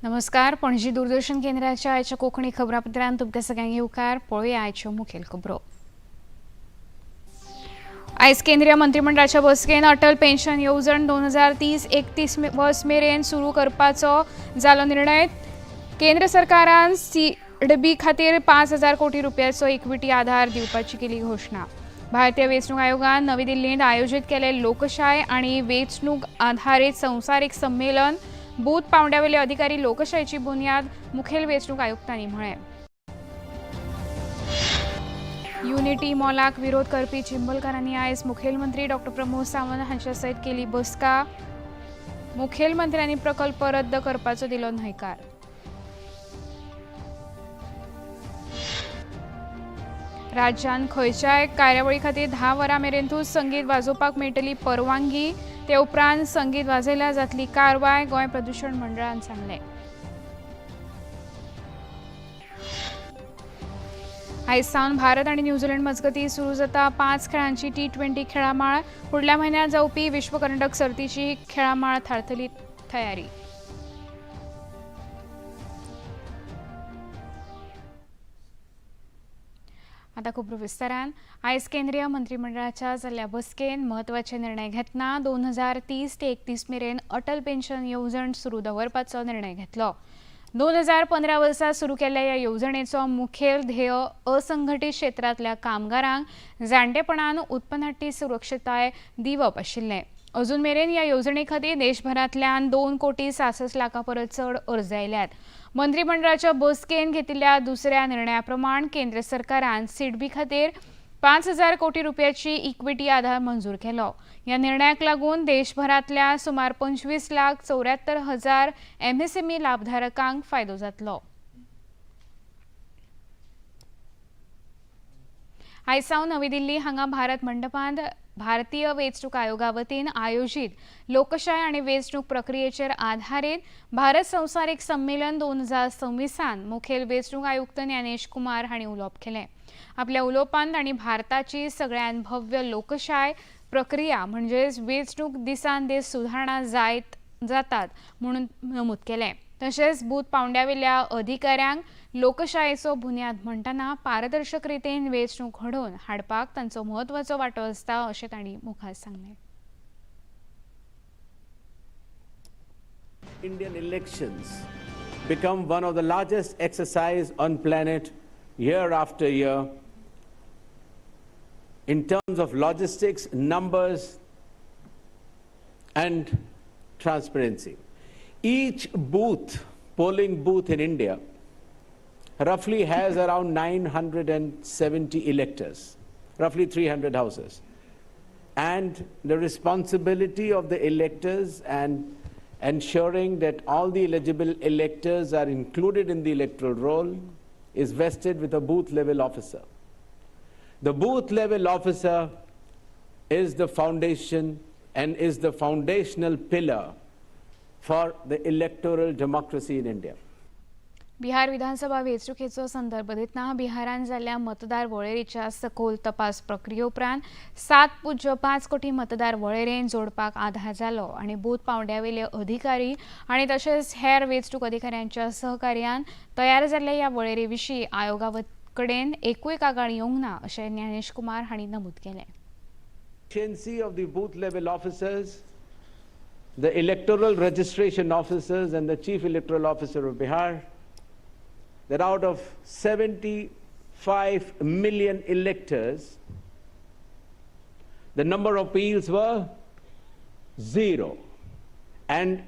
नमस्कार. पणजी दूरदर्शन केंद्राच्या आयच्या कोंकणी खबरापत्रांत तुमकां सगळ्यांक येवकार. पळोवया आयच्यो मुखेल खबरो. आयज केंद्रीय मंत्रिमंडळाच्या बसकेन अटल पेन्शन येवजण 2030-31 वर्स मेरेन सुरू करपाचो जालो निर्णय. केंद्र सरकारान सीडबी खातीर 5,000 कोटी रुपयाचो इक्विटी आधार दिवपाची केली घोषणा. भारतीय वेंचणूक आयोगान नवी दिल्लींत आयोजीत केले लोकशाय आनी वेंचणूक आधारीत संवसारीक संमेलन. बूथ पावंड्यावेले अधिकारी लोकशायेची बुन्याद, मुखेल वेंचणूक आयुक्तांनी म्हळें. युनिटी मॉलाक विरोध करपी चिंबलकारांनी आयज मुखेलमंत्री डॉ प्रमोद सावंत हांचे सयत केली बसका. मुखेलमंत्र्यांनी प्रकल्प रद्द करपाचो दिलो न्हयकार. राज्यान खंयच्याय कार्यावळी खातीर 10 वरां मेरेनूच संगीत वाजोवपाक मेळटली परवानगी. ते उपरांत संगीत वाजयल्यार जातली कारवाय, गोंय प्रदूषण मंडळान सांगलें. आयज सावन भारत आनी न्यूझीलंड मजगतीं सुरू जाता 5 खेळांची T20 खेळामाळ. फुडल्या म्हयन्यांत जावपी विश्वकरंडक सर्तीची खेळामाळ थारतली तयारी. आता खूब विस्तारान. आयज केंद्रीय मंत्रिमंडळाच्या जाल्ल्या बसकेन म्हत्वाचे निर्णय घेतना 2030 ते 31 मेरेन अटल पेन्शन येवजण सुरू दवरपाचो निर्णय घेतलो. 2015 वर्सा सुरू केल्ल्या ह्या येवजणेचो मुखेल ध्येय असंघटीत क्षेत्रांतल्या कामगारांक जाणटेपणान उत्पन्नाटी सुरक्षताय दिवप आशिल्लें. अजून मेरेन ह्या येवजणे खातीर देशभरांतल्यान 2,66,00,000 परस चड अर्ज आयल्यात. मंत्रिमंडळाच्या बसकेन घेतिल्ल्या दुसऱ्या निर्णया प्रमाण केंद्र सरकारान सीडबी खातीर 5,000 कोटी रुपयाची इक्विटी आधार मंजूर केलो. ह्या निर्णयाक लागून देशभरांतल्या सुमार 25,74,000 MSME लाभधारकांक फायदो जातलो. आयज सावन नवी दिल्ली हांगा भारत मंडपांत भारतीय वेंचणूक आयोगा वतीन आयोजीत लोकशाय आनी वेंचणूक प्रक्रियेचेर आधारीत भारत संवसारीक संमेलन 2026 मुखेल वेंचणूक आयुक्त ज्ञानेश कुमार हांणी उलोवप केलें. आपल्या उलोवपांत तांणी भारताची सगळ्यांत भव्य लोकशाय प्रक्रिया म्हणजेच वेंचणूक दिसान दीस सुदारणा जातात म्हणून नमूद केलें. तशेंच बूथ पावंड्यावेल्या अधिकाऱ्यांक लोकशायेचो बुन्याद म्हणटना पारदर्शक रितीन वेंचणूक घडोवन हाडपाक तांचो म्हत्वाचो वांटो आसता अशें तांणी मुखार सांगलें. Indian elections become one of the largest exercise on planet year after year in terms of logistics, numbers and transparency. Each polling booth in India roughly has around 970 electors, roughly 300 houses. And the responsibility of the electors and ensuring that all the eligible electors are included in the electoral roll is vested with a booth level officer. The booth level officer is the foundation and is the foundational pillar for the electoral democracy in India. Bihar विधानसभा वेंचणुकेचो संदर्भ दितना बिहारान जाल्ल्या मतदार वळेरीच्या सखोल तपास प्रक्रिये उपरांत 7.5 कोटी मतदार वळेरेंत जोडपाक आधार जालो आनी बूथ पावंड्यावेले अधिकारी आनी तशेंच हेर वेंचणूक अधिकाऱ्यांच्या सहकार्यान तयार जाल्ल्या ह्या वळेरी विशीं आयोगा कडेन एकूय कागाळ येवंक ना अशें ज्ञानेश कुमार हांणी नमूद केलें. Efficiency of the booth level officers, the electoral registration officers and the chief electoral officer of Bihar, that out of 75 million electors, the number of appeals were 0. And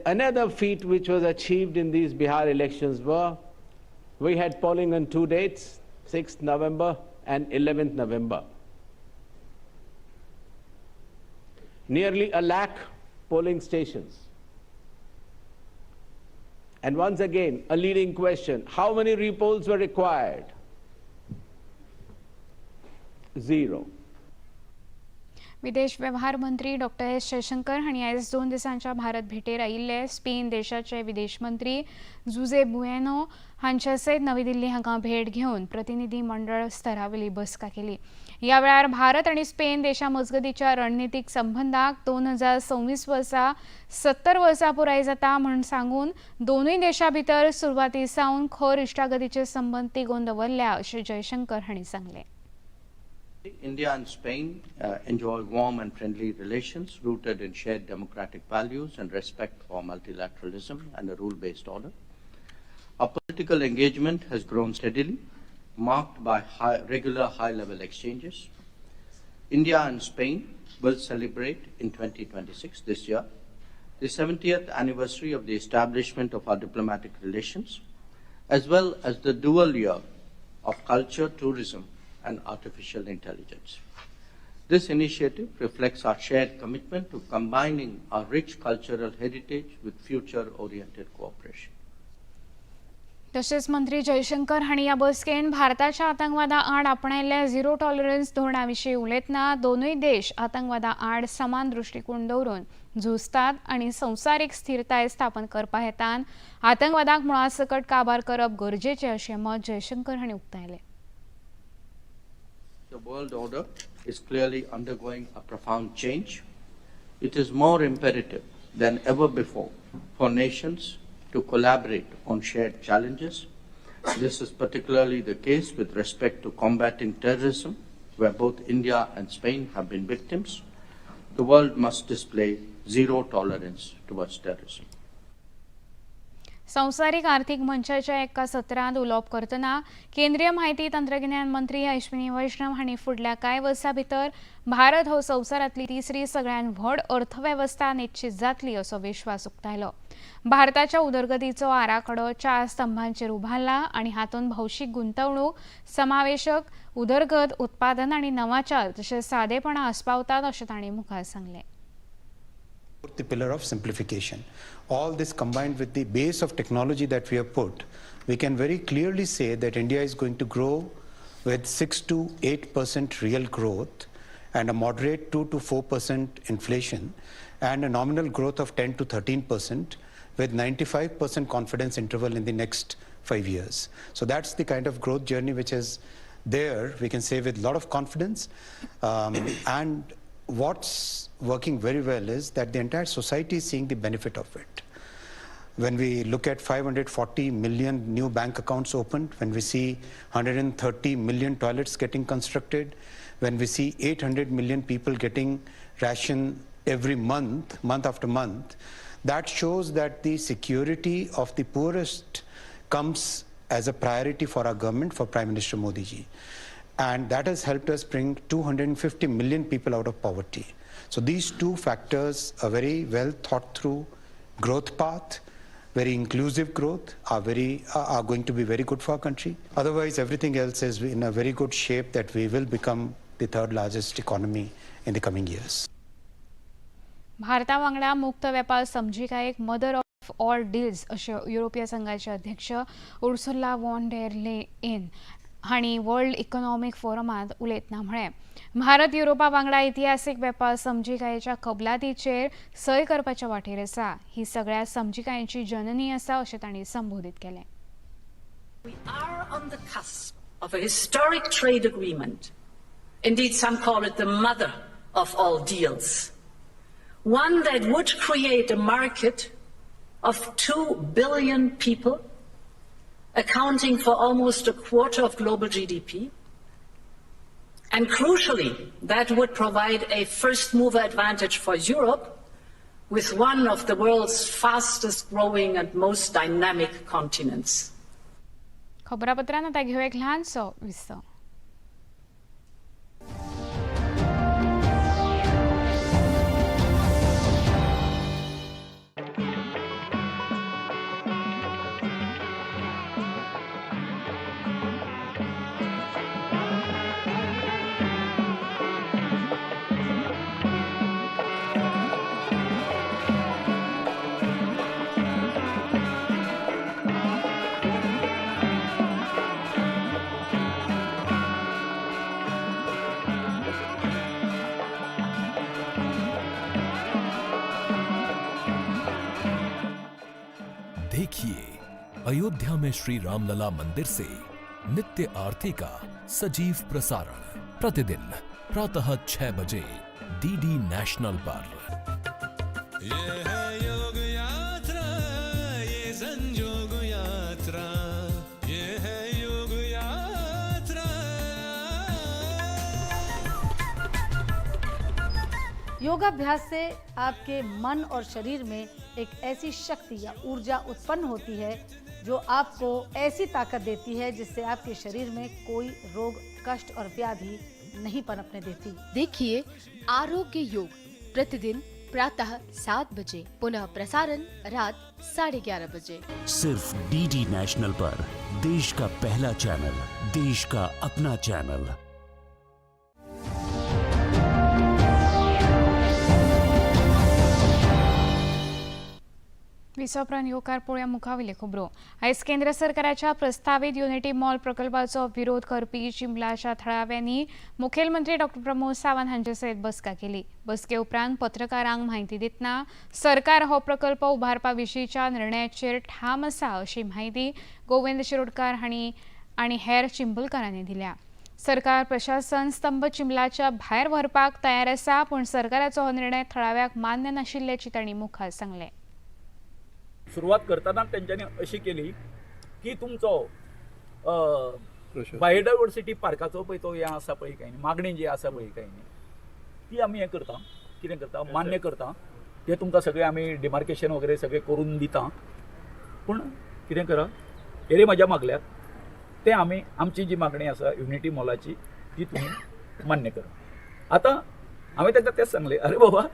another feat which was achieved in these Bihar elections were, we had polling on 2 dates, 6th November and 11th November. Nearly 1 lakh polling stations. And once again, a leading question, how many repolls were required? 0. विदेश व्यवहार मंत्री doctor S Jaishankar हांणी आयज 2 दिसांच्या भारत भेटेर आयिल्ले. Spain देशाचे विदेश मंत्री जुझे बुएनो हांचे सयत नवी दिल्ली हांगा भेट घेवन प्रतिनिधी मंडळ स्तरावेली बसका केली. ह्या वेळार भारत आनी स्पेन देशा मजगतीच्या रणनीतीक संबंधाक 2026 वर्सा 70 वर्सां पुराय जाता म्हूण सांगून दोनूय देशां भितर सुरवाती सावन खर इश्टागतीचे संबंध तिगोवन दवरल्या अशें जयशंकर हांणी सांगलें. India and Spain enjoy warm and friendly relations rooted in shared democratic values and respect for multilateralism and a rule-based order. Our political engagement has grown steadily, marked by regular high-level exchanges. India and Spain will celebrate in 2026, this year, the 70th anniversary of the establishment of our diplomatic relations, as well as the dual year of culture, tourism, and artificial intelligence. This initiative reflects our shared commitment to combining our rich cultural heritage with future-oriented cooperation. तशेंच मंत्री जयशंकर हांणी ह्या बसकेन भारताच्या आतंकवादा आड आपणायल्ल्या zero tolerance धोरणा विशीं उलयतना दोनूय देश आतंकवादा आड समान दृश्टिकोन दवरून झुजतात आनी संवसारीक स्थिरताय स्थापन करपा हेतान आतंकवादाक मुळासकट काबार करप गरजेचें अशें मत जयशंकर हांणी उक्तायलें. The world order is clearly undergoing a profound change. It is more imperative than ever before for nations to collaborate on shared challenges. This is particularly the case with respect to combating terrorism, where both India and Spain have been victims. The world must display zero tolerance towards terrorism. संवसारीक आर्थिक मंचाच्या एका सत्रांत उलोवप करतना केंद्रीय म्हायती तंत्रगिन्यान मंत्री अश्विनी वैष्णव हांणी फुडल्या कांय वर्सां भितर भारत हो संवसारांतली तिसरी सगळ्यांत व्हड अर्थवेवस्था निश्चित जातली असो विश्वास उक्तायलो. भारताच्या उदरगतीचो आराखडो 4 स्तंभांचेर उबारला आनी हातूंत भौशीक गुंतवणूक, समावेशक उदरगत, उत्पादन आनी नवाचार तशेंच सादेपणां आस्पावतात अशें तांणी मुखार सांगलें. The pillar of simplification. All this combined with the base of technology that we have put, we can very clearly say that India is going to grow with 6 to 8% real growth and a moderate 2 to 4% inflation and a nominal growth of 10 to 13% with 95% confidence interval in the next 5 years. So that's the kind of growth journey which is there, we can say with a lot of confidence. And what's working very well is that the entire society is seeing the benefit of it. When we look at 540 million new bank accounts opened, when we see 130 million toilets getting constructed, when we see 800 million people getting ration every month, month after month, that shows that the security of the poorest comes as a priority for our government, for Prime Minister Modi ji. And that has helped us bring 250 million people out of poverty. So these two factors, a very well thought through growth path, very inclusive growth, are going to be very good for our country. Otherwise, everything else is in a very good shape that we will become the third largest economy in the coming years. भारता वांगडा मुक्त वेपार समजिकायेक mother of all deals अशें युरोपीय संघाचे अध्यक्ष Ursula von der Leyen हांणी world economic फोरमांत उलयतना म्हळें. भारत युरोपा वांगडा इतिहासीक वेपार समजिकायेच्या कबलातीचेर सय करपाच्या वाटेर आसा. ही सगळ्या समजिकायेची जननी आसा अशें तांणी संबोधीत केलें. We are on the cusp of a historic trade agreement. Indeed, some call it the mother of all deals. One that would create a market of 2 billion people, accounting for almost a quarter of global GDP. And crucially, that would provide a first mover advantage for Europe with one of the world's fastest growing and most dynamic continents. खबरापत्रांत आतां घेवया एक ल्हानसो विस्तो. देखिए अयोध्या में श्री रामलला मंदिर से नित्य आरती का सजीव प्रसारण प्रतिदिन प्रातः 6 बजे डीडी नेशनल पर। ये है योग यात्रा, ये संयोग यात्रा, ये है योग यात्रा। योगाभ्यास से आपके मन और शरीर में एक ऐसी शक्ति या ऊर्जा उत्पन्न होती है जो आपको ऐसी ताकत देती है जिससे आपके शरीर में कोई रोग, कष्ट और व्याधि नहीं पनपने देती। देखिए आरोग्य योग प्रतिदिन प्रातः 7 बजे, पुनः प्रसारण रात 11:30 बजे। सिर्फ डीडी नेशनल पर, देश का पहला चैनल, देश का अपना चैनल। विसोप्रांत येवकार पळोवया मुखावेले खबरो। आयज केंद्र सरकाराच्या प्रस्तावित युनिटी मॉल प्रकल्पाचो विरोध करपी चिंबलाच्या थळाव्यांनी मुखेलमंत्री डॉ प्रमोद सावंत हांचे सयत बसका केली। बसके उपरांत पत्रकारांक म्हायती दितना सरकार हो प्रकल्प उबारपा विशींच्या निर्णयाचेर ठाम आसा अशी म्हायती गोविंद शिरोडकार हांणी आनी हेर चिंबलकारांनी दिल्या। सरकार प्रशासन स्तंभ चिंबलाच्या भायर व्हरपाक तयार आसा, पूण सरकाराचो हो निर्णय थळाव्याक मान्य नाशिल्ल्याची तांणी मुखार सांगलें। सुरुवात करताना त्यांच्यानी अशी केली की तुमचो बायोडायवर्सिटी पार्काचो पळय तो हें आसा पळय काय मागणी जी आसा पळय काय ती आमी हें करता, कितें करता, मान्य करता, ते तुमकां सगळें आमी डिमार्केशन वगैरे सगळें करून दिता, पूण कितें करा, हेरे म्हाज्या मागल्यात ते आमी आमची जी मागणी आसा युनिटी मॉलाची ती तुमी मान्य करा। आतां हांवें तांकां तेच सांगलें, अरे बाबा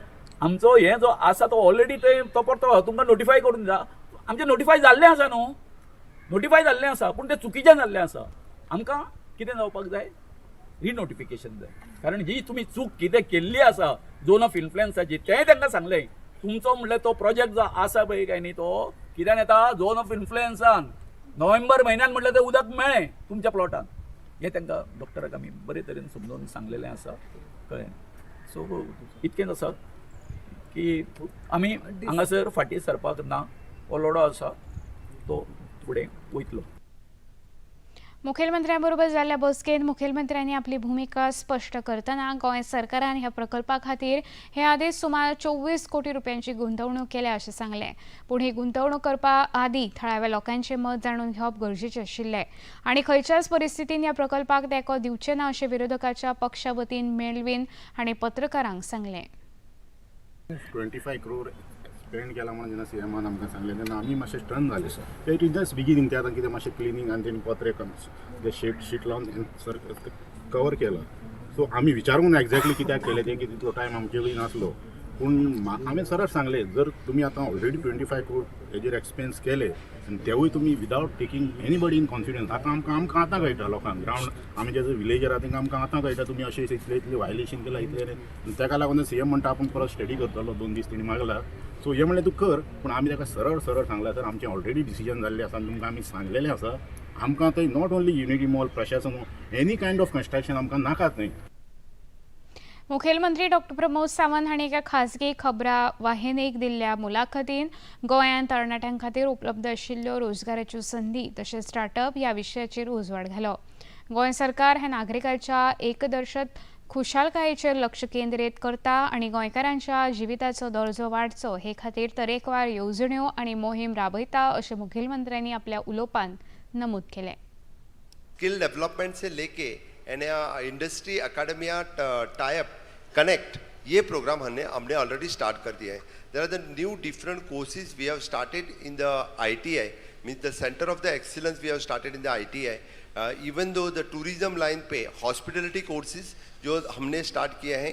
आमचो हे जो आसा तो ऑलरेडी तो परतो तुमकां नोटिफाय करून जा, आमचें नोटिफाय जाल्लें आसा न्हू, नोटिफाय जाल्लें आसा, पूण तें चुकीचें जाल्लें आसा। आमकां कितें जावपाक जाय, रिनोटिफिकेशन जाय, कारण ही तुमी चूक कितें केल्ली आसा झोन ऑफ इन्फ्लुएन्साची तें तांकां सांगलें। तुमचो म्हणल्यार तो प्रोजेक्ट जो आसा पळय काय न्ही तो कित्यान येता, झोन ऑफ इन्फ्लुएन्सान नोव्हेंबर म्हयन्यान म्हटल्यार तें उदक मेळ्ळें तुमच्या प्लॉटान, हें तांकां डॉक्टराक आमी बरे तरेन समजोवन सांगलेलें आसा, कळ्ळें। सो इतकेंच आसा की आमी हांगासर फाटीं सरपाक ना, हो लढो आसा तो फुडें वयतलो। मुखेलमंत्र्यांबरोबर जाल्ल्या बसकेंत मुखेलमंत्र्यांनी आपली भूमिका स्पश्ट करतना गोंय सरकारान ह्या प्रकल्पा खातीर हे आदींच सुमार 24 कोटी रुपयांची गुंतवणूक केल्या अशें सांगलें, पूण ही गुंतवणूक करपा आदीं थळाव्या लोकांचें मत जाणून घेवप गरजेचें आशिल्लें आनी खंयच्याच परिस्थितीन ह्या प्रकल्पाक तेंको दिवचे ना अशें विरोधकाच्या पक्षा वतीन मेळवीन हांणी पत्रकारांक सांगलें। 25 crore स्पेंड केला म्हणून जेन्ना सीएमान आमकां सांगलें तेन्ना आमी मातशें स्टन जाले। ते इट इज जस्ट बिगिनींग, ते आतां कितें मातशें क्लिनींग आनी तेणी पत्रे ते शीट लावन सर कवर केलं। सो आमी विचारूंक ना एक्झॅक्टली कित्याक केलें तें, की तितलो टायम आमचे कडेन नासलो, पूण हांवें सरळ सांगलें जर तुमी आतां ऑलरेडी 25 crore हेजेर एक्सपेन्स केले आनी तेवूय तुमी without taking anybody in confidence, आमकां आतां कळटा लोकांक ग्रावंड आमी जे विलेजर आहा तांकां आमकां आतां कळटा तुमी अशें इतलें वायलेशन केलां इतलें, ताका लागून सीएम म्हणटा आपूण परत स्टडी करतलो, 2 दीस तेणी मागला। सो हे म्हणलें तूं कर, पूण आमी ताका सरळ सांगलां सर आमचें ऑलरेडी डिसिजन जाल्लें आसा, तुमकां आमी सांगलेलें आसा, आमकां थंय नॉट ओन्ली युनिटी मॉल प्रशासन एनी कायंड ऑफ कन्स्ट्रक्शन आमकां नाकात न्हय। मुखेलमंत्री डॉ प्रमोद सावंत हांणी एका खासगी खबरां वाहिनीक दिल्ल्या मुलाखतीन गोंयांत तरणाट्यां खातीर उपलब्ध आशिल्ल्यो रोजगाराच्यो संदी तशेंच स्टार्टअप ह्या विशयाचेर उजवाड घालो। गोंय सरकार हे नागरिकांच्या एकदर्शक खुशालकायेचेर लक्ष केंद्रीत करता आनी गोंयकारांच्या जिविताचो दर्जो वाडचो हे खातीर तरेकवार येवजण्यो आनी मोहीम राबयता अशें मुखेलमंत्र्यांनी आपल्या उलोवपांत नमूद केलें। स्किल डेवलपमेंट से लेके इंडस्ट्री अकेडमिया टाइप कनेक्ट ये प्रोग्राम हमने ऑलरेडी स्टार्ट कर दिया है। There are the new different courses we have started in the ITI, means the centre of the excellence we have started in the ITI। Even though the tourism line पे hospitality courses जो हमने start किया है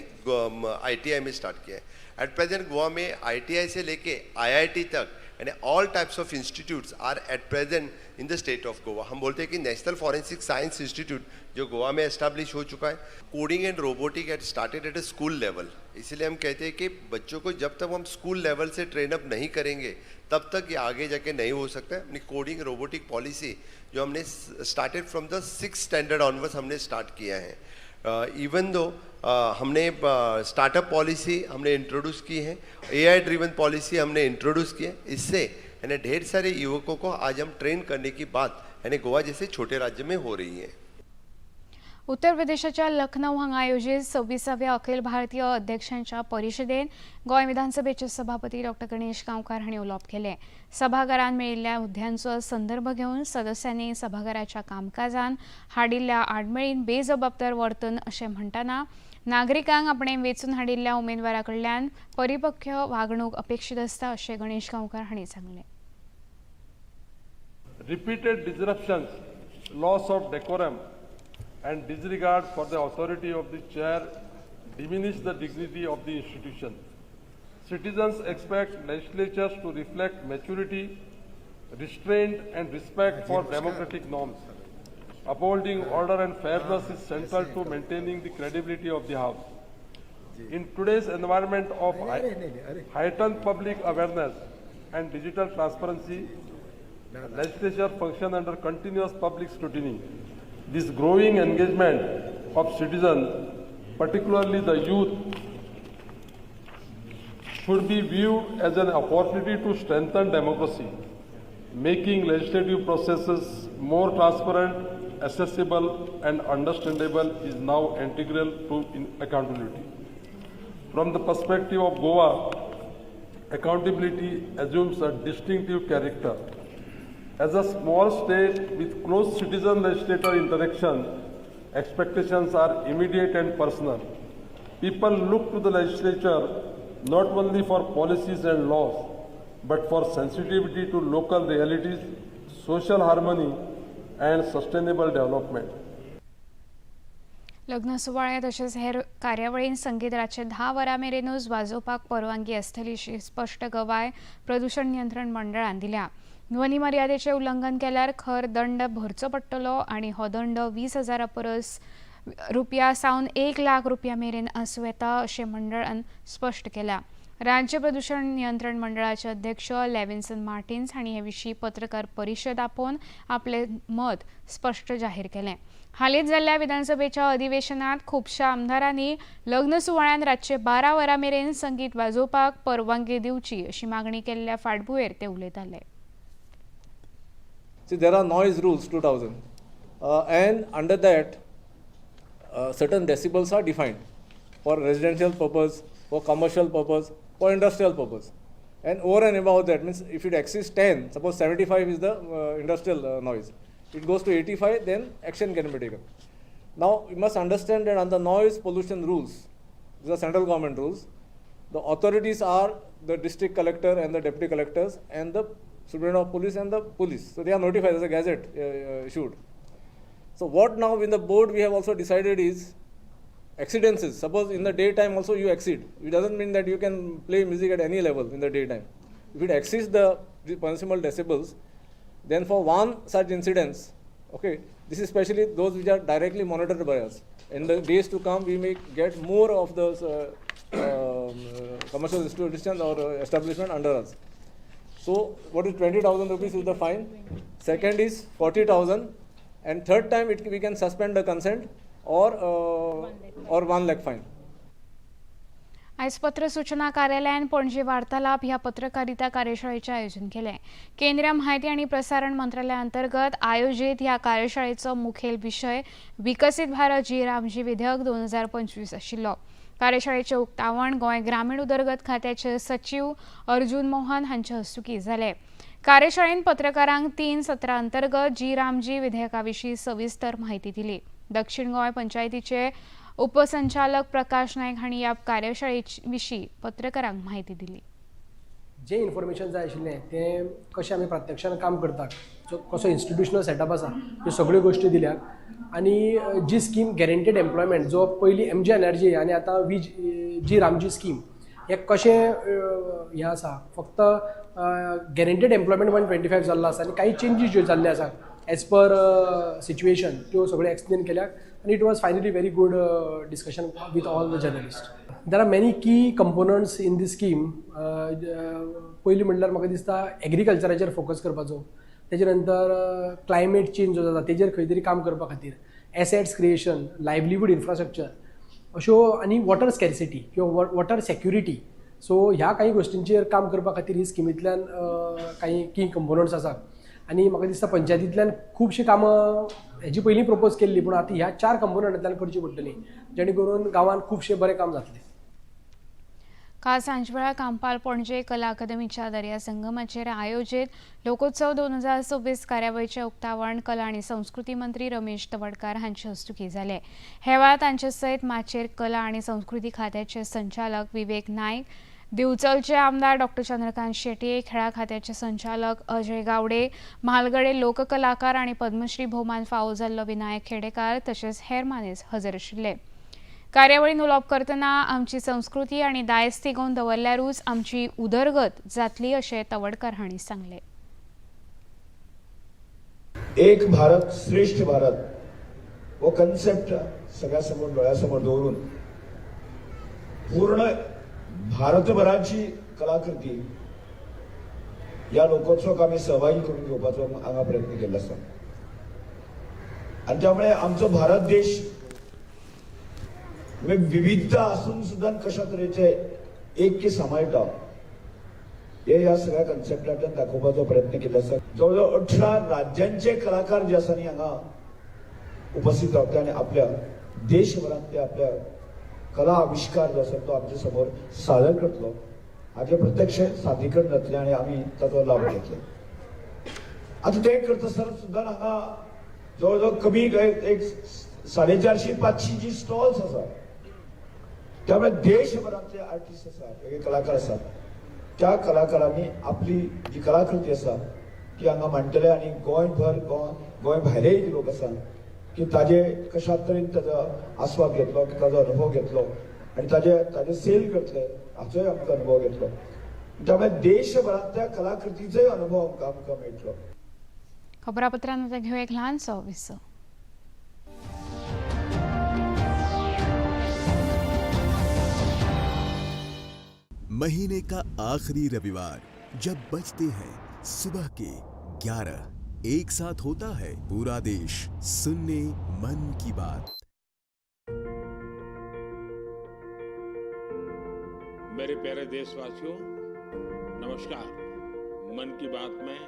ITI में start किया है। At present Goa में ITI से लेके IIT तक and all types of institutes are at present in the state of Goa। हम बोलते हैं कि नेशनल फॉरेंसिक साइंस इंस्टीट्यूट जो गोवा में एस्टैब्लिश हो चुका है। Coding and robotic at started at a school level, इसीलिए हम कहते हैं कि बच्चों को जब तक हम स्कूल लेवल से ट्रेन अप नहीं करेंगे तब तक ये आगे जाके नहीं हो सकता है। अपनी कोडिंग रोबोटिक पॉलिसी जो हमने started from the 6th standard onwards हमने स्टार्ट किया है। इवन दो हमने स्टार्टअप पॉलिसी हमने इंट्रोड्यूस की है, AI ड्रिवन पॉलिसी हमने इंट्रोड्यूस की है। इससे यानी ढेर सारे युवकों को आज हम ट्रेन करने की बात यानी गोवा जैसे छोटे राज्य में हो रही है. उत्तर प्रदेशाच्या लखनौ हांगा आयोजित 26व्या अखिल भारतीय अध्यक्षांच्या परिशदेन गोंय विधानसभेचे सभापती डॉ. गणेश गांवकार हांणी उलोवप केलें. सभाघरांत मेळिल्ल्या मुद्द्यांचो संदर्भ घेवन सदस्यांनी सभाघराच्या कामकाजान हाडिल्ल्या आडमेळीन बेजबाबदार वर्तन अशें म्हणटाना नागरिकांक आपणे वेंचून हाडिल्ल्या उमेदवारा कडल्यान परिपक्व वागणूक अपेक्षीत आसता अशें गणेश गांवकार हांणी सांगलें. Repeated disruptions, loss of decorum, and disregard for the authority of the chair diminish the dignity of the institution. Citizens expect legislatures to reflect maturity, restraint, and respect for democratic norms. Upholding order and fairness is central to maintaining the credibility of the House. In today's environment of heightened public awareness and digital transparency, legislature function under continuous public scrutiny. This growing engagement of citizens, particularly the youth, should be viewed as an opportunity to strengthen democracy. Making legislative processes more transparent, accessible, and understandable is now integral to accountability. From the perspective of Goa, accountability assumes a distinctive character. As a small state with close citizen-legislator interaction, expectations are immediate and personal. People look to the legislature not only for policies and laws, but for sensitivity to local realities, social harmony, and sustainable development. लग्न सुवाळे तशेंच हेर कार्यावळींत संगीत रातचे 10 वरां मेरेनूच वाजोवपाक परवानगी आसतली अशी स्पश्ट गवाय प्रदूषण नियंत्रण मंडळान दिल्या. ध्वनी मर्यादेचे उल्लंघन केल्यार खर दंड भरचो पडटलो आनी हो दंड 20,000 परस रुपया सावन 1 लाख रुपया मेरेन आसूं येता अशें मंडळान स्पश्ट केला. राज्य प्रदूषण नियंत्रण मंडळाचे अध्यक्ष लेविन्सन मार्टिन्स हांणी हे विशीं पत्रकार परिशद आपोवन आपले मत स्पश्ट जाहीर केलें. हालींच जाल्ल्या विधानसभेच्या अधिवेशनात खुबशा आमदारांनी लग्न सुवाळ्यांत रातचे 12 वरां मेरेन संगीत वाजोवपाक परवानगी दिवची अशी मागणी केल्ल्या फाटभुंयेर ते उलयताले. See, there are noise rules 2000 and under that certain decibels are defined for residential purpose, for commercial purpose, for industrial purpose, and over and above that means if it exceeds 10, suppose 75 is the industrial noise, it goes to 85, then action can be taken. Now you must understand that under noise pollution rules, these are central government rules, the authorities are the district collector and the deputy collectors and the superintendent of police and the police. So they are notified as a gazette issued. So what now in the board we have also decided is exceedances. Suppose in the daytime also you exceed. It doesn't mean that you can play music at any level in the daytime. If it exceeds the permissible decibels, then for one such incidence, okay, this is especially those which are directly monitored by us. In the days to come, we may get more of those commercial institutions or establishment under us. So what is 20,000 rupees is the fine, second is 40,000, and third time we can suspend the consent or 1 lakh fine. आयज पत्र सूचना कार्यालयान पणजी वार्तालाप ह्या पत्रकारिता कार्यशाळेचे आयोजन केले. केंद्रीय माहिती आणि प्रसारण मंत्रालयाअंतर्गत आयोजित ह्या कार्यशाळेचो मुखेल विषय विकसित भारत जी रामजी विधेयक 2025 आशिल्लो. कार्यशाळेचे उक्तावण गोंय ग्रामीण उदरगत खात्याचे सचिव अर्जुन मोहन हांच्या हस्तुकीं जालें. कार्यशाळेंत पत्रकारांक 3 सत्रां अंतर्गत जी रामजी विधेयका विशीं सविस्तर माहिती दिली. दक्षिण गोंय पंचायतीचे उपसंचालक प्रकाश नायक हांणी ह्या कार्यशाळे विशीं पत्रकारांक माहिती दिली. जे इन्फॉर्मेशन जाय आशिल्लें तें कशें आमी प्रत्यक्षान काम करतात, जो कसो इन्स्टिट्यूशनल सेटअप आसा, ह्यो सगळ्यो गोश्टी दिल्यात. आनी जी स्कीम गॅरंटेड एम्प्लॉयमेंट जो पयलीं एमजी एनर्जी आनी आतां जी रामजी स्कीम हे कशें हें आसा, फक्त गॅरंटेड एम्प्लॉयमेंट 125 जाल्लो आसा आनी काही चेंजीस ज्यो जाल्ले आसात एज पर सिच्युएशन त्यो सगळ्यो एक्सप्लेन केल्यात. and it was finally very good discussion with all the journalists. There are many key components in this scheme. पयली म्हणल्यार म्हाका दिसता एग्रीकल्चराचेर फोकस करपाचो, तेजे नंतर क्लायमेट चेंज जो जाता तेजेर खंय तरी काम करपा खातीर, एसेट्स क्रिएशन, लायवलीहूड इन्फ्रास्ट्रक्चर अश्यो, आनी वॉटर स्कॅरसिटी किंवा वॉटर सेक्युरिटी सो ह्या काही गोष्टींचेर काम करपा खातीर ही स्किमींतल्यान काही की कंपोनंट्स आसा आनी म्हाका दिसता पंचायतींतल्यान खुबशीं कामां हेजी पयलीं प्रपोज केल्ली पूण आतां ह्या 4 कंपोनंटांतल्यान करची पडटली जेणे करून गांवांत खुबशें बरें काम जातलें. काल सांजवेळा कांपाल पणजे कला अकादमीच्या दर्या संगमाचेर आयोजीत लोकोत्सव 2026 कार्यावळीचें उक्तावण कला आनी संस्कृती मंत्री रमेश तवडकार हांचे हस्तुकीं जालें. हे वेळार तांचे सयत माचेर कला आनी संस्कृती खात्याचे संचालक विवेक नायक, दिवचलचे आमदार डॉ चंद्रकांत शेटये, खेळा खात्याचे संचालक अजय गावडे, म्हालगडे लोककलाकार आनी पद्मश्री भोवमान फावो जाल्लो विनायक खेडेकार तशेंच हेर मानेस्त हजर आशिल्ले. कार्यावळीन उलोवप करतना आमची संस्कृती आनी दायज तिगोवन दवरल्यारूच आमची उदरगत जातली अशें तवडकार हांणी सांगलें. एक भारत श्रेष्ठ भारत हो कन्सेप्ट सगळ्या समोर डोळ्यासमोर दवरून पूर्ण भारतभराची कलाकृती या लोकोत्सवाक आमी सहभागी करून घेवपाचो हांगा प्रयत्न केल्लो आसा आनी त्यामुळे आमचो भारत देश विविधता असून सुद्धा कशा तरेचे ऐक्य सांबाळटा हे ह्या सगळ्या कन्सेप्टांतल्यान दाखोवपाचो प्रयत्न केलो आसा. जवळजवळ 18 राज्यांचे कलाकार जे आसा न्ही हांगा उपस्थित रावता आनी आपल्या देशभरांतले आपल्या कला आविष्कार जो आसा तो आमच्या समोर सादर करतलो हाचे प्रत्यक्ष सादरीकरण जातलें आनी आमी ताचो लाभ घेतले. आता ते करता आसतना सुद्दां हांगा जवळजवळ कमी एक 450-500 जी स्टॉल्स आसा त्यामुळे देशभरातले आर्टिस्ट आसा वेगळे कलाकार आसात त्या कलाकारांनी आपली जी कलाकृती आसा ती हांगा मांडटले आनी गोंय भायलेय जे लोक आसा की ताजे कशा तरेन ताजो आस्वाद घेतलो की ताजो अनुभव घेतलो आनी ताजे सेल करतले हाचोय आमकां अनुभव घेतलो. त्यामुळे देशभरातल्या कलाकृतीचोय अनुभव आमकां मेळटलो. खबरापत्रांत आता घेऊ एक ल्हानसो विसो. महीने का आखिरी रविवार जब बजते हैं सुबह के 11, एक साथ होता है पूरा देश सुनने मन की बात. मेरे प्यारे देशवासियों, नमस्कार. मन की बात में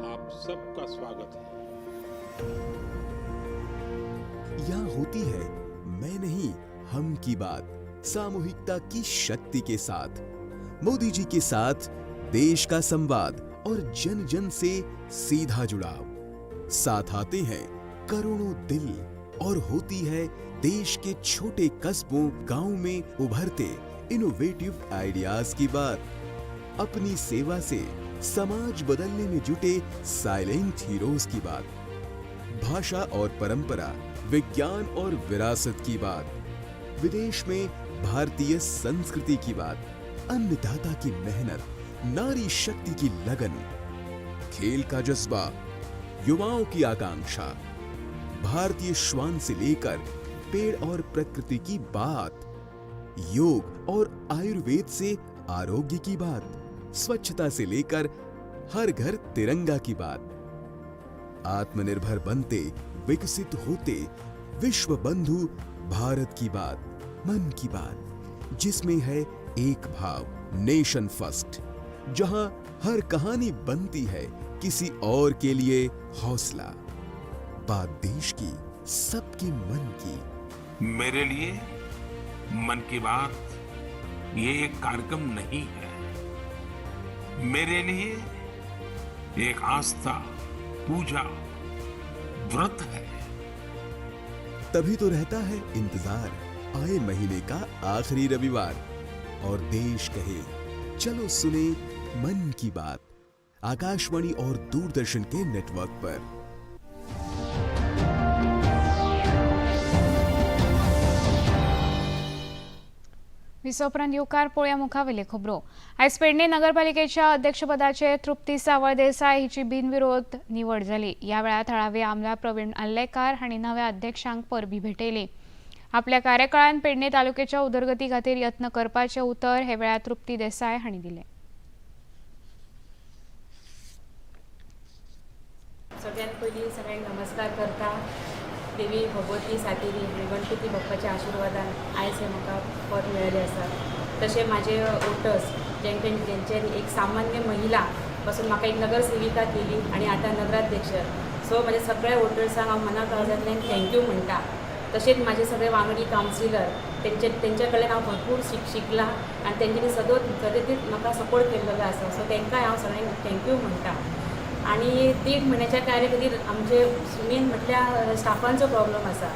आप सबका स्वागत है. यहाँ होती है मैं नहीं हम की बात, सामूहिकता की शक्ति के साथ. मोदी जी के साथ देश का संवाद और जन जन से सीधा जुड़ाव. साथ आते हैं करोड़ों दिल और होती है देश के छोटे कस्बों गांव में उभरते इनोवेटिव आइडियाज की बात. अपनी सेवा से समाज बदलने में जुटे साइलेंट हीरोज की बात. भाषा और परंपरा, विज्ञान और विरासत की बात. विदेश में भारतीय संस्कृति की बात. अन्नदाता की मेहनत, नारी शक्ति की लगन, खेल का जज्बा, युवाओं की आकांक्षा. भारतीय श्वान से लेकर पेड़ और प्रकृति की बात. योग और आयुर्वेद से आरोग्य की बात. स्वच्छता से लेकर हर घर तिरंगा की बात. आत्मनिर्भर बनते, विकसित होते, विश्व बंधु भारत की बात. मन की बात, जिसमें है एक भाव, नेशन फर्स्ट, जहां हर कहानी बनती है किसी और के लिए हौसला. बात देश की, सबके मन की. मेरे लिए मन की बात ये एक कार्यक्रम नहीं है. मेरे लिए एक आस्था, पूजा, व्रत है. तभी तो रहता है इंतजार आए महीने का आखिरी रविवार और देश कहे चलो सुने मन की बात. आकाशवाणी और दूरदर्शन के नेटवर्क पर. विसोपरांत येवकार पळोवया मुखावेल्यो खबरो. आयज पेडणे नगरपालिकेच्या अध्यक्षपदाचेर तृप्ती सावळ देसाय हिची बिनविरोध निवड जाली. ह्या वेळार थळावे आमदार प्रवीण आल्लेकार हांणी नव्या अध्यक्षांक परबी भेटयली. आपल्या कार्यकाळात पेडणे तालुक्याच्या उदरगती खातीर यत्न करपाचे उतर हे वेळार तृप्ती देसाय हांणी दिले. सगळ्यांत पयलीं सगळ्यांक नमस्कार करता. देवी भगवती सातेरी आनी गणपती बाप्पाच्या आशिर्वादान आयज हे म्हाका पद मेळ्ळें आसा. तसे माझे वोटर्स ज्यांच्यानी एक सामान्य महिला पासून म्हाका एक नगरसेविका केली आणि आता नगराध्यक्ष. सो माझ्या सगळ्या वोटर्सांक हांव मनाकाळजांतल्यान थँक्यू म्हणटा. तसेच माझे सगळे वांगडी कावन्सिलर तेंच्या कडल्यान हांव भरपूर शिकलां आनी तेंच्यांनी सतत म्हाका सपोर्ट केल्लो आसा. सो तेंकांय हांव सगळ्यांक थँक्यू म्हणटा. आणि 1.5 म्हयन्याच्या कार्य खातीर आमचे मेन म्हटल्यार स्टाफांचो प्रॉब्लम आसा.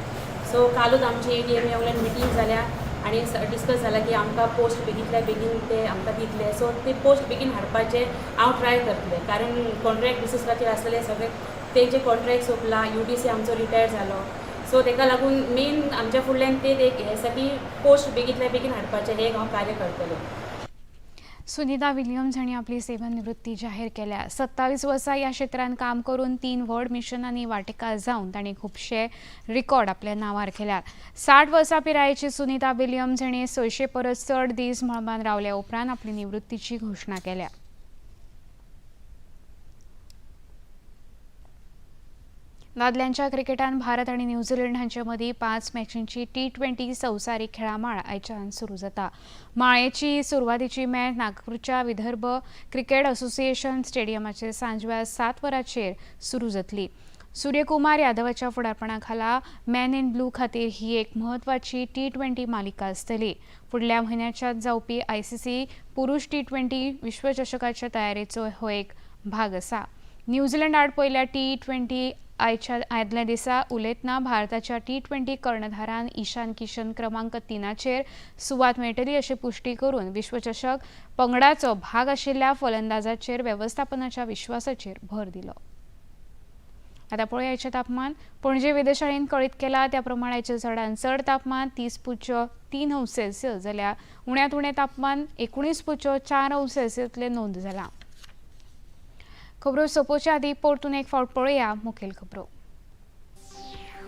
सो कालूच आमची ADMA वयल्यान मिटींग जाल्या आणि डिस्कस जाला की आमकां पोस्ट बेगींतल्या बेगीन ते आमकां दितले. सो ते पोस्ट बेगीन हाडपाचें हांव ट्राय करतलें, कारण कॉन्ट्रॅक्ट बेसिसाचेर आसलेले सगळे तेंचे कॉन्ट्रॅक्ट सोंपला. UDC आमचो रिटायर जालो. सो ताका लागून मेन आमच्या फुडल्यान ते एक हें आसा की पोस्ट बेगींतल्या बेगीन हाडपाचें हें हांव कार्य करतलें. सुनीता विलियम्स हांणी आपली सेवानिवृत्ती जाहीर केल्या. 27 वर्सां ह्या क्षेत्रांत काम करून 3 व्हड मिशनांनी वांटेकार जावन तांणी खुबशे रिकॉर्ड आपल्या नांवार केल्यात. 60 वर्सां पिरायेची सुनीता विलियम्स हांणी 600 परस चड दीस मळबांत रावल्या उपरांत आपली निवृत्तीची घोशणा केल्या. दादल्यांच्या क्रिकेटान भारत आणि न्यूझीलंड हांचे मदीं 5 मॅचींची T20 संवसारीक खेळामाळ आयच्यान सुरू जाता. माळेची सुरवातीची मॅच नागपूरच्या विदर्भ क्रिकेट असोसिएशन स्टेडियमाचेर सांजवेळा 7 वरांचेर सुरू जातली. सूर्यकुमार यादवाच्या फुडारपणाखाला मॅन इन ब्लू खातीर ही एक म्हत्वाची T20 मालिका आसतली. फुडल्या म्हयन्याच्यात जावपी ICC पुरुष T20 विश्वचषकाच्या तयारेचो हो एक भाग आसा. न्यूझीलंड आड पयल्या T20 आदल्या दिसा उलयतना भारताच्या T20 कर्णधारान ईशान किशन क्रमांक 3चेर सुवात मेळटली अशी पुष्टी करून विश्वचषक पंगडाचो भाग आशिल्ल्या फलंदाजाचेर वेवस्थापनाच्या विश्वासाचेर भर दिलो. आता पळोवया आयचें तापमान. पणजे वेधशाळेन कळीत केला त्या प्रमाण आयच्या चडांत चड तापमान 30.3°C जाल्यार उण्यांत उणें तापमान 19.4°C नोंद जाला. खबरो सोंपोवचे आदीं परतून एक फावट पळोवया मुखेल खबरो.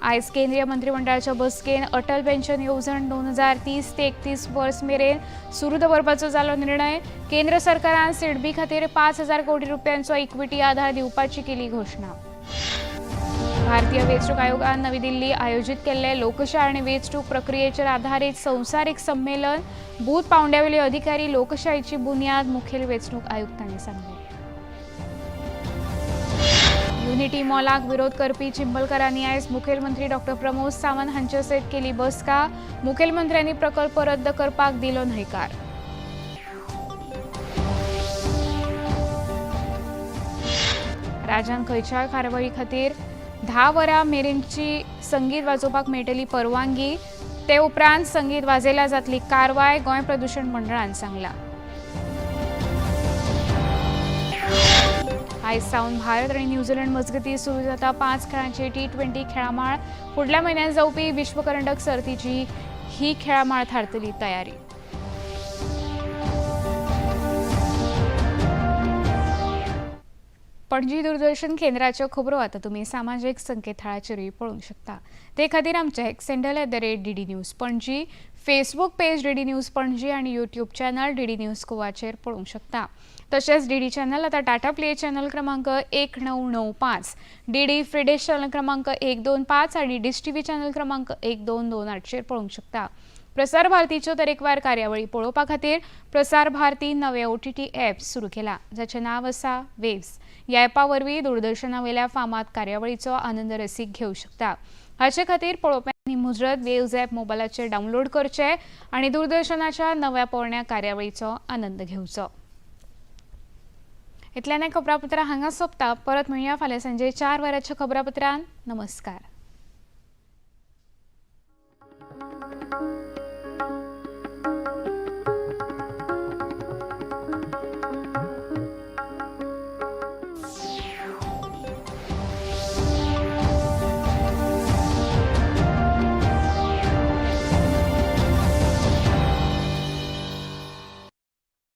आयज केंद्रीय मंत्रिमंडळाच्या बसकेन अटल पेन्शन येवजण 2030 ते 31 वर्स मेरेन सुरू दवरपाचो जालो निर्णय. केंद्र सरकारान सिडबी खातीर 5,000 कोटी रुपयांचो इक्विटी आधार दिवपाची केली घोशणा. भारतीय वेंचणूक आयोगान नवी दिल्ली आयोजीत केल्ले लोकशाय आनी वेंचणूक प्रक्रियेचेर आधारीत संवसारीक संमेलन. बूथ पावंड्यावेले अधिकारी लोकशायेची बुन्याद मुखेल वेंचणूक आयुक्तांनी सांगले. युनिटी मॉलाक विरोध करपी चिंबलकारांनी आयज मुखेलमंत्री डॉ. प्रमोद सावंत हांचे सयत केली बसका. मुखेलमंत्र्यांनी प्रकल्प रद्द करपाक दिलो न्हयकार. राज्यान खंयच्याय कार्यावळी खातीर 10 वरां मेरेनची संगीत वाजोवपाक मेळटली परवानगी. ते उपरांत संगीत वाजयल्या जातली कारवाय, गोंय प्रदूषण मंडळान सांगला. आयज सावन भारत आणि न्यूझीलंड मजगतीं सुरू जाता 5 खेळांची T20 खेळामाळ. फुडल्या म्हयन्यात जावपी विश्वकरंडक सर्तीची ही खेळामाळ थारतली तयारी. पणजी दूरदर्शन केंद्राच्यो खबरो आतां तुमी सामाजीक संकेतथळाचेरूय पळोवंक शकता. ते खातीर आमचे x handle @DD news Panaji, Facebook page DD news Panaji आणि यूट्यूब चॅनल DD न्यूज गोवाचेर पळोवंक शकता. तशेंच DD चॅनल आतां टाटा प्ले चॅनल क्रमांक 1995, DD फ्री डिश चॅनल क्रमांक 125 आणि डिश TV चॅनल क्रमांक 1228चेर पळोवंक शकता. प्रसार भारतीच्यो तरेकवार कार्यावळी पळोवपा खातीर प्रसार भारती नवे OTT ॲप सुरू केला, जाचें नांव आसा वेव्स. ह्या ॲपा वरवीं दूरदर्शना वयल्या फामाद कार्यावळीचो आनंद रसीक घेवंक शकता. हाचे खातीर पळोवप्यांनी मुजरत वेव्स ॲप मोबायलाचेर डावनलोड करचें आनी दूरदर्शनाच्या नव्या पोरण्या कार्यावळीचो आनंद घेवचो. इतल्यान खबरापत्रां हांगा सोंपता. परत मेळुया फाल्यां सांजे 4 वरांच्या खबरापत्रांत. नमस्कार.